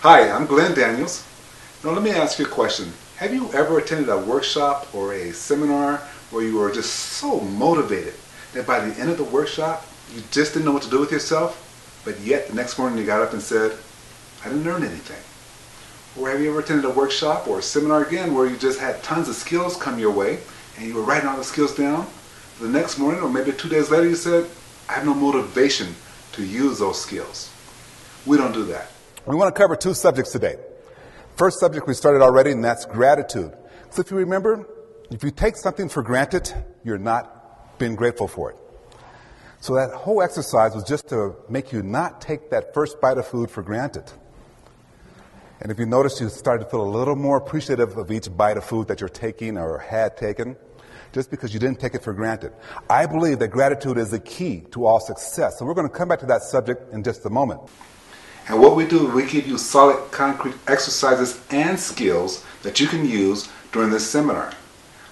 Hi, I'm Glenn Daniels. Now let me ask you a question. Have you ever attended a workshop or a seminar where you were just so motivated that by the end of the workshop you just didn't know what to do with yourself, but yet the next morning you got up and said, I didn't learn anything? Or have you ever attended a workshop or a seminar again where you just had tons of skills come your way and you were writing all the skills down? The next morning or maybe 2 days later you said, I have no motivation to use those skills. We don't do that. We want to cover two subjects today. First subject we started already, and that's gratitude. So if you remember, if you take something for granted, you're not being grateful for it. So that whole exercise was just to make you not take that first bite of food for granted. And if you notice, you started to feel a little more appreciative of each bite of food that you're taking or had taken, just because you didn't take it for granted. I believe that gratitude is the key to all success. So we're going to come back to that subject in just a moment. And what we do, we give you solid, concrete exercises and skills that you can use during this seminar.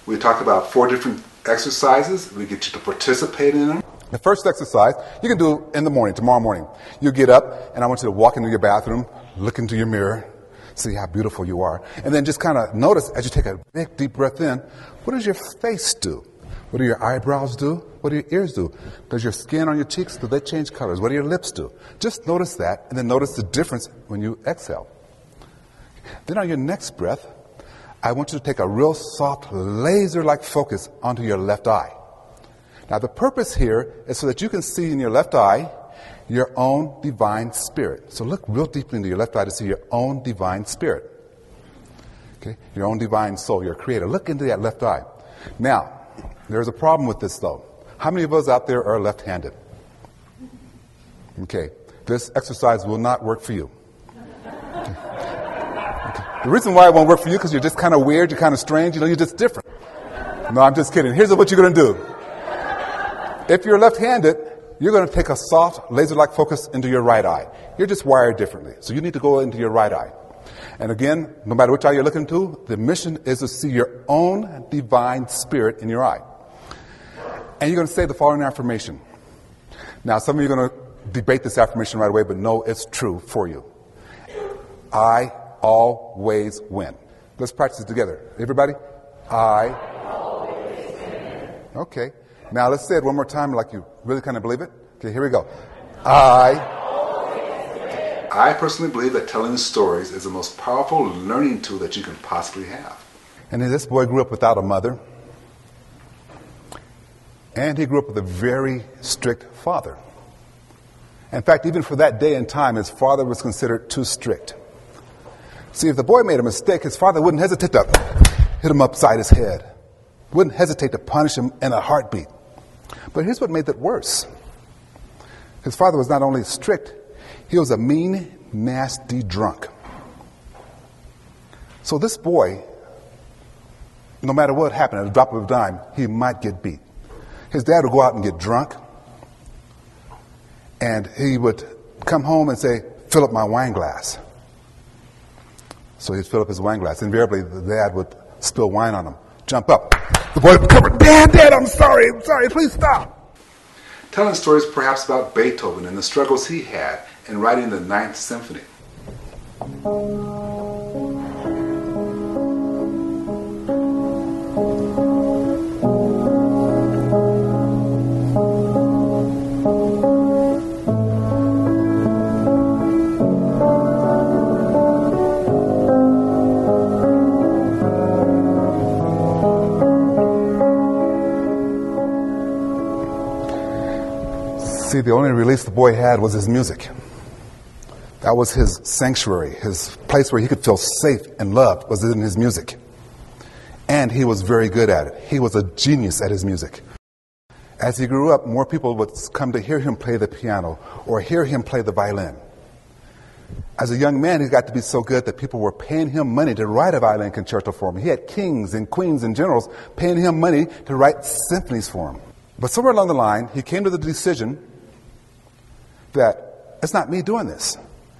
We talk about 4 different exercises. We get you to participate in them. The first exercise you can do in the morning, tomorrow morning. You get up, and I want you to walk into your bathroom, look into your mirror, see how beautiful you are, and then just kind of notice as you take a big, deep breath in, what does your face do? What do your eyebrows do? What do your ears do? Does your skin on your cheeks, do they change colors? What do your lips do? Just notice that, and then notice the difference when you exhale. Then on your next breath, I want you to take a real soft, laser-like focus onto your left eye. Now, the purpose here is so that you can see in your left eye your own divine spirit. So look real deeply into your left eye to see your own divine spirit. Okay? Your own divine soul, your creator. Look into that left eye. Now, there's a problem with this, though. How many of us out there are left-handed? Okay. This exercise will not work for you. Okay. The reason why it won't work for you is because you're just kind of weird, you're kind of strange, you're just different. No, I'm just kidding. Here's what you're going to do. If you're left-handed, you're going to take a soft, laser-like focus into your right eye. You're just wired differently. So you need to go into your right eye. And again, no matter which eye you're looking to, the mission is to see your own divine spirit in your eye. And you're going to say the following affirmation. Now, some of you are going to debate this affirmation right away, but no, it's true for you. I always win. Let's practice it together. Everybody? I always win. Okay. Now, let's say it one more time like you really kind of believe it. Okay, here we go. I personally believe that telling stories is the most powerful learning tool that you can possibly have. And then this boy grew up without a mother. And he grew up with a very strict father. In fact, even for that day and time, his father was considered too strict. See, if the boy made a mistake, his father wouldn't hesitate to hit him upside his head. Wouldn't hesitate to punish him in a heartbeat. But here's what made it worse. His father was not only strict, he was a mean, nasty drunk. So this boy, no matter what happened, at a drop of a dime, he might get beat. His dad would go out and get drunk, and he would come home and say, fill up my wine glass. So he'd fill up his wine glass. Invariably, the dad would spill wine on him, jump up. The boy would cover, Dad, I'm sorry, please stop. Telling stories perhaps about Beethoven and the struggles he had in writing the Ninth Symphony. See, the only release the boy had was his music. That was his sanctuary, his place where he could feel safe and loved was in his music. And he was very good at it. He was a genius at his music. As he grew up, more people would come to hear him play the piano or hear him play the violin. As a young man, he got to be so good that people were paying him money to write a violin concerto for him. He had kings and queens and generals paying him money to write symphonies for him. But somewhere along the line, he came to the decision that it's not me doing this.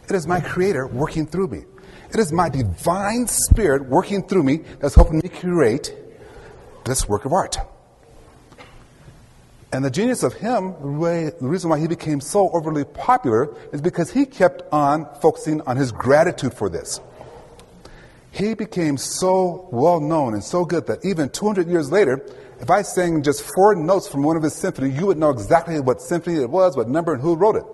It is my Creator working through me. It is my divine spirit working through me that's helping me create this work of art. And the genius of him, the reason why he became so overly popular is because he kept on focusing on his gratitude for this. He became so well known and so good that even 200 years later, if I sang just 4 notes from one of his symphonies, you would know exactly what symphony it was, what number, and who wrote it.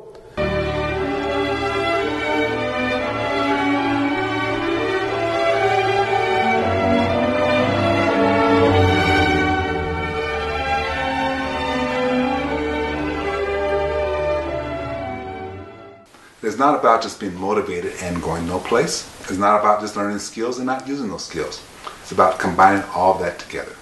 It's not about just being motivated and going no place. It's not about just learning skills and not using those skills. It's about combining all of that together.